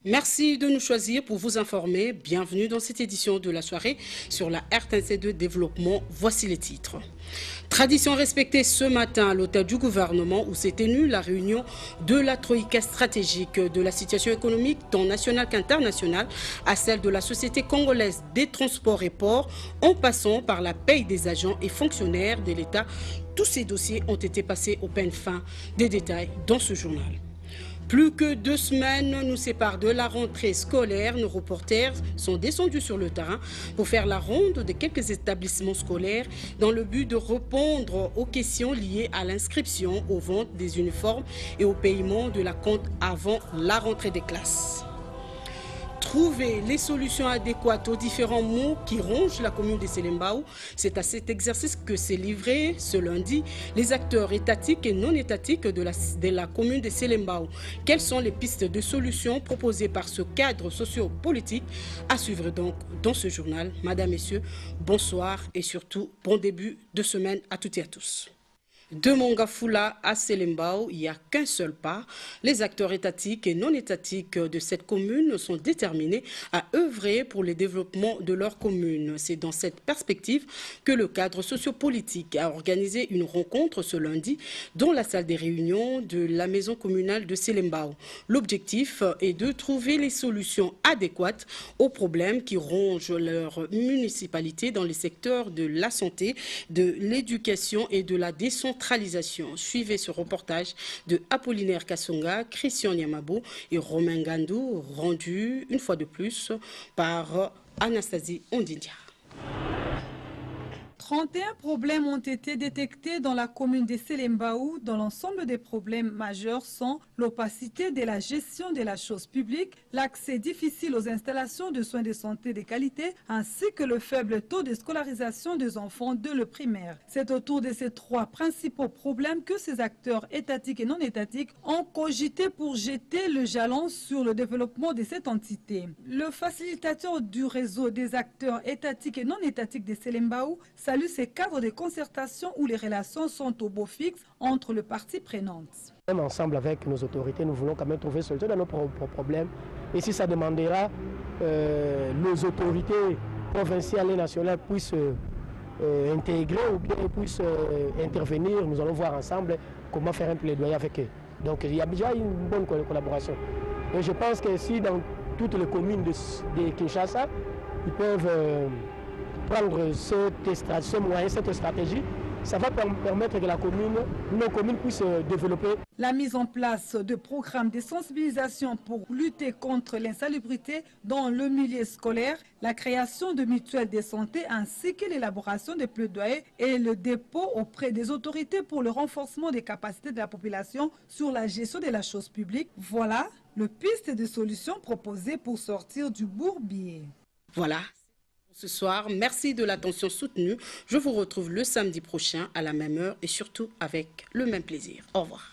Merci de nous choisir pour vous informer. Bienvenue dans cette édition de la soirée sur la RTNC2 Développement. Voici les titres. Tradition respectée ce matin à l'hôtel du gouvernement où s'est tenue la réunion de la Troïka stratégique de la situation économique tant nationale qu'internationale à celle de la Société congolaise des transports et ports en passant par la paye des agents et fonctionnaires de l'État. Tous ces dossiers ont été passés au peigne fin. Des détails dans ce journal. Plus que 2 semaines nous séparent de la rentrée scolaire. Nos reporters sont descendus sur le terrain pour faire la ronde de quelques établissements scolaires dans le but de répondre aux questions liées à l'inscription, aux ventes des uniformes et au paiement de la compte avant la rentrée des classes. Trouver les solutions adéquates aux différents maux qui rongent la commune de Selembao, c'est à cet exercice que s'est livré ce lundi les acteurs étatiques et non étatiques de la commune de Selembao. Quelles sont les pistes de solutions proposées par ce cadre socio-politique? À suivre donc dans ce journal. Madame, Messieurs, bonsoir et surtout bon début de semaine à toutes et à tous. De Mongafula à Selembao, il n'y a qu'un seul pas. Les acteurs étatiques et non étatiques de cette commune sont déterminés à œuvrer pour le développement de leur commune. C'est dans cette perspective que le cadre sociopolitique a organisé une rencontre ce lundi dans la salle des réunions de la maison communale de Selembao. L'objectif est de trouver les solutions adéquates aux problèmes qui rongent leur municipalité dans les secteurs de la santé, de l'éducation et de la décentralisation. Suivez ce reportage de Apollinaire Kassonga, Christian Niamabo et Romain Gandou, rendu une fois de plus par Anastasie Ondindia. 31 problèmes ont été détectés dans la commune de Selembao. Dans l'ensemble des problèmes majeurs sont l'opacité de la gestion de la chose publique, l'accès difficile aux installations de soins de santé de qualité, ainsi que le faible taux de scolarisation des enfants de le primaire. C'est autour de ces 3 principaux problèmes que ces acteurs étatiques et non étatiques ont cogité pour jeter le jalon sur le développement de cette entité. Le facilitateur du réseau des acteurs étatiques et non étatiques de Selembao salue ces cadres de concertation où les relations sont au beau fixe entre les parties prenantes. Même ensemble avec nos autorités, nous voulons quand même trouver solution dans nos problèmes. Et si ça demandera, nos autorités provinciales et nationales puissent intégrer ou bien puissent intervenir, nous allons voir ensemble comment faire un plaidoyer avec eux. Donc il y a déjà une bonne collaboration. Et je pense que si dans toutes les communes de Kinshasa, ils peuvent prendre ce moyen, cette stratégie, ça va permettre que nos communes puissent développer. La mise en place de programmes de sensibilisation pour lutter contre l'insalubrité dans le milieu scolaire, la création de mutuelles de santé ainsi que l'élaboration des plaidoyers et le dépôt auprès des autorités pour le renforcement des capacités de la population sur la gestion de la chose publique. Voilà le piste de solutions proposées pour sortir du bourbier. Voilà. Ce soir, merci de l'attention soutenue. Je vous retrouve le samedi prochain à la même heure et surtout avec le même plaisir. Au revoir.